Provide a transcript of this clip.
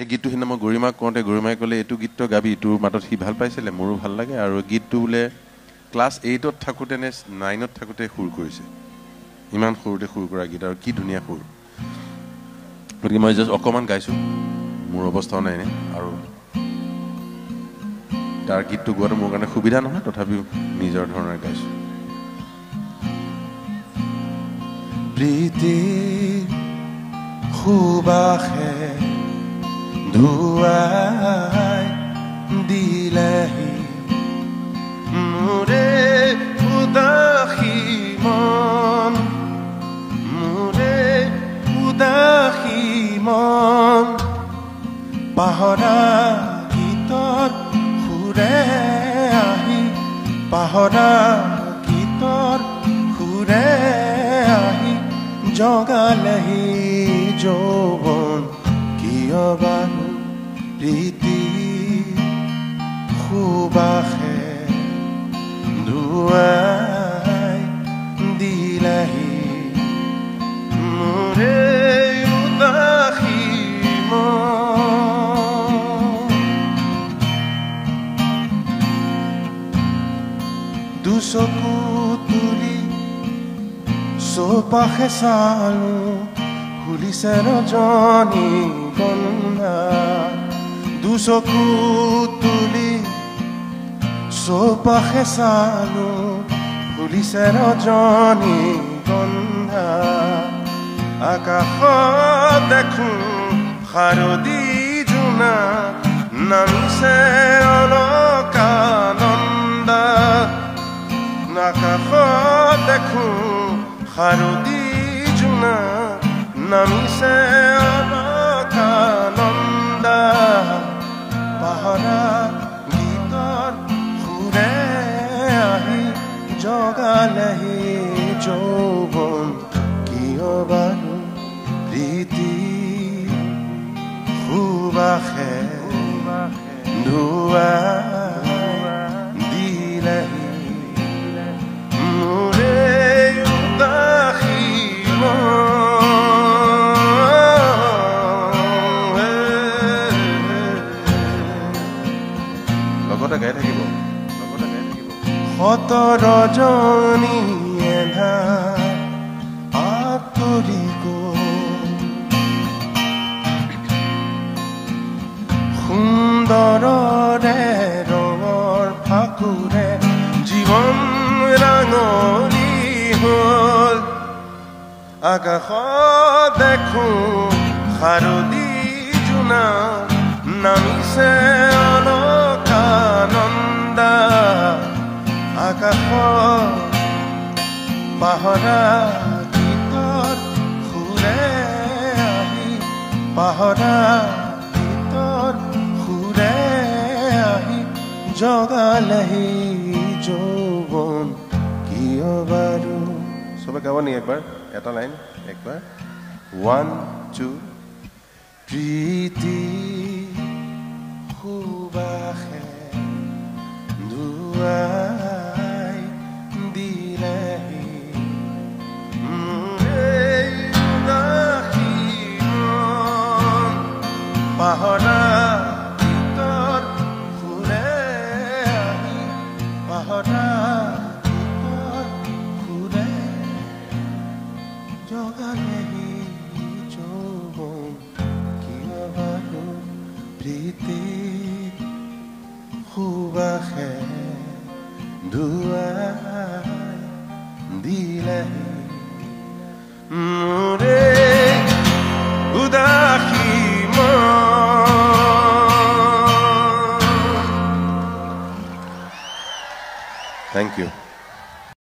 এই গীতটো সিদিনা মই গৰিমাক কওঁতে গৰিমাই ক'লে এইটো গীতটো গাবি তোৰ মাতত সি ভাল পাইছিলে মোৰো ভাল লাগে আৰু গীতটো বোলে ক্লাছ 8ত থাকোঁতে নে 9ত থাকোঁতে সুৰ কৰিছে ইমান সৰুতে সুৰ কৰা গীত আৰু কি ধুনীয়া সুৰ গতিকে মই জাষ্ট অকণমান গাইছোঁ মোৰ অৱস্থাও নাই নে আৰু তাৰ গীতটো গোৱাটো মোৰ কাৰণে সুবিধা নহয় তথাপিও নিজৰ ধৰণে গাইছোঁ প্ৰীতি সুবাসে ধুৱাই দিলেহি মোৰে উদাসী মন মোৰে উদাসী মন পাহৰা গীতত সুৰে আহি পাহৰা গীতৰ সুৰে আহি জগালেহি যৌৱন কিয় বাৰু প্ৰীতি সুবাসে ধুৱাই দিলেহি মোৰে উদাসী মন দুচকু তুলি চৌপাশে চালো ফুলিছে ৰজনী গন্ধা দুচকু তুলি চৌপাশে চালো ফুলিছে ৰজনী গন্ধা আকাশত দেখোঁ শাৰদী জোনা নামিছে অলকানন্দা আকাশত দেখোঁ শাৰদী জোনা নামিছে অলকানন্দা পাহৰা গীতৰ সুৰে আহি জগালেহি যৌৱন কিয় বাৰু প্ৰীতি সুবাসে ধুৱাই দিলেহি মোৰে উদাসী লগতে গাই থাকিব শত ৰজনী এধাই আঁতৰি গ'ল সুন্দৰৰে ৰঙৰ ফাকুৰে জীৱন ৰাঙলী হ'ল আকাশত দেখোঁ শাৰদী জোনা নামিছে অলকানন্দা আকাশত পাহৰা গীতৰ সুৰে আহি পাহৰা গীতৰ সুৰে আহি জগালেহি যৌৱন কিয় বাৰু চবে গাব নি একবাৰ এটা লাইন একবাৰ 1 2 প্ৰীতি সুবাসে ধুৱাই দিলেহি মোৰে উদাসী মন পাহৰা গীতৰ সুৰে আহি পাহৰা গীতৰ সুৰে জগালেহি যৌৱন কিয় বাৰু প্ৰীতি সুবাসে ধুৱাই দিলেহি মোৰে উদাসী মন Thank you.